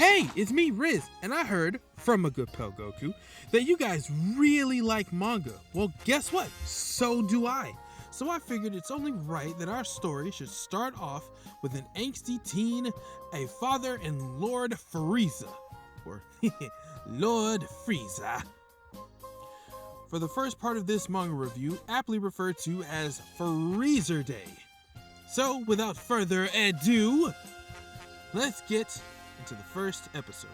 Hey, it's me, Riz, and I heard from a good pal Goku that you guys really like manga. Well, guess what? So do I. So I figured it's only right that our story should start off with an angsty teen, a father, and Lord Frieza. Or Lord Frieza. For the first part of this manga review, aptly referred to as Freezer Day. So, without further ado, let's get into the first episode.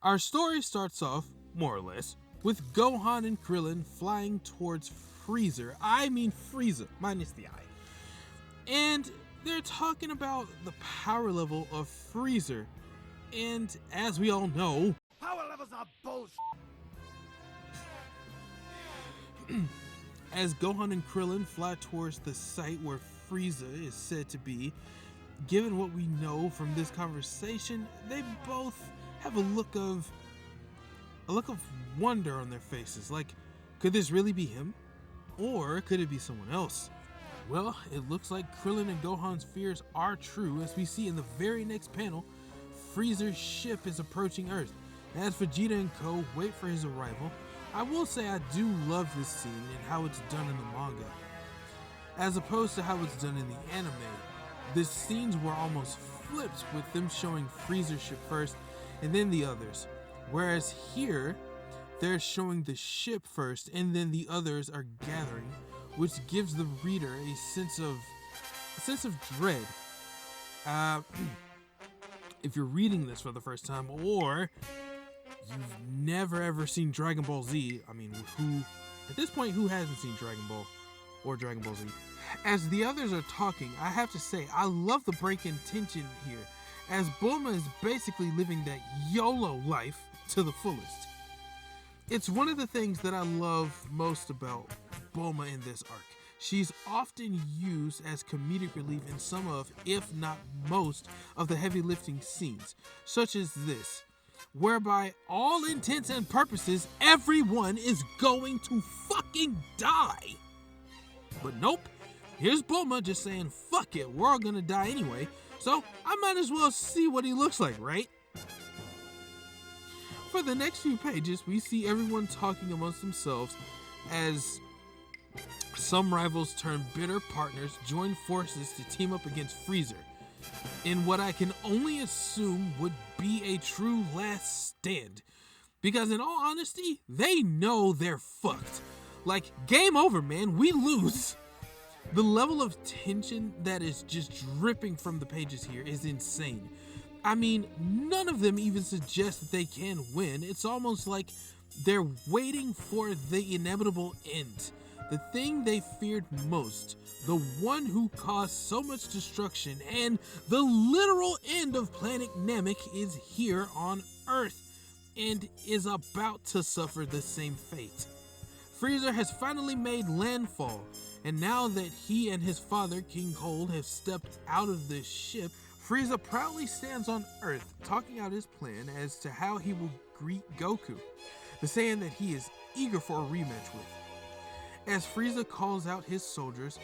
Our story starts off, more or less, with Gohan and Krillin flying towards Frieza, minus the I. And they're talking about the power level of Frieza. And as we all know, power levels are bullshit. As Gohan and Krillin fly towards the site where Frieza is said to be, given what we know from this conversation, they both have a look of wonder on their faces. Like, could this really be him? Or could it be someone else? Well, it looks like Krillin and Gohan's fears are true, as we see in the very next panel, Frieza's ship is approaching Earth. As Vegeta and co wait for his arrival, I will say I do love this scene and how it's done in the manga. As opposed to how it's done in the anime, the scenes were almost flipped with them showing Frieza's ship first and then the others. Whereas here, they're showing the ship first and then the others are gathering, which gives the reader a sense of dread. If you're reading this for the first time, or you've never ever seen Dragon Ball Z, at this point, who hasn't seen Dragon Ball or Dragon Ball Z? As the others are talking, I have to say, I love the break in tension here, as Bulma is basically living that YOLO life to the fullest. It's one of the things that I love most about Bulma in this arc. She's often used as comedic relief in some of, if not most, of the heavy lifting scenes, such as this, whereby all intents and purposes, everyone is going to fucking die. But nope, here's Bulma just saying, fuck it, we're all gonna die anyway, so I might as well see what he looks like, right? For the next few pages, we see everyone talking amongst themselves as some rivals turn bitter partners, join forces to team up against Frieza in what I can only assume would be a true last stand. Because in all honesty, they know they're fucked. Like, game over, man, we lose. The level of tension that is just dripping from the pages here is insane. I mean, none of them even suggest that they can win. It's almost like they're waiting for the inevitable end. The thing they feared most, the one who caused so much destruction, and the literal end of planet Namek is here on Earth, and is about to suffer the same fate. Frieza has finally made landfall, and now that he and his father, King Cold, have stepped out of the ship, Frieza proudly stands on Earth, talking out his plan as to how he will greet Goku, the Saiyan that he is eager for a rematch with. As Frieza calls out his soldiers,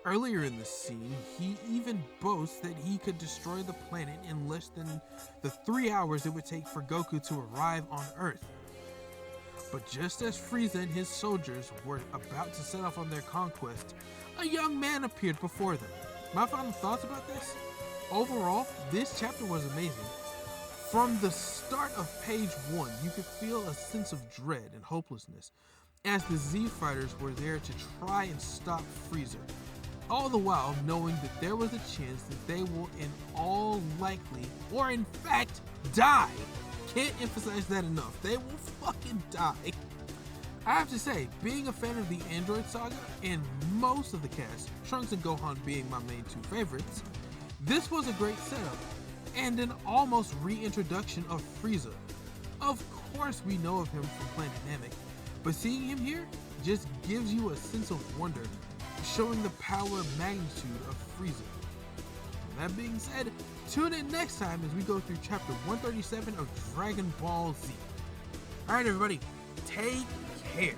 earlier in the scene, he even boasts that he could destroy the planet in less than the 3 hours it would take for Goku to arrive on Earth. But just as Frieza and his soldiers were about to set off on their conquest, a young man appeared before them. My final thoughts about this? Overall, this chapter was amazing. From the start of page 1, you could feel a sense of dread and hopelessness, as the Z fighters were there to try and stop Frieza, all the while knowing that there was a chance that they will in all likely, or in fact, die. Can't emphasize that enough. They will fucking die. I have to say, being a fan of the Android Saga and most of the cast, Trunks and Gohan being my main two favorites, this was a great setup and an almost reintroduction of Frieza. Of course we know of him from Planet Namek, but seeing him here just gives you a sense of wonder, showing the power and magnitude of Frieza. That being said, Tune in next time as we go through chapter 137 of Dragon Ball Z. Alright everybody, take care.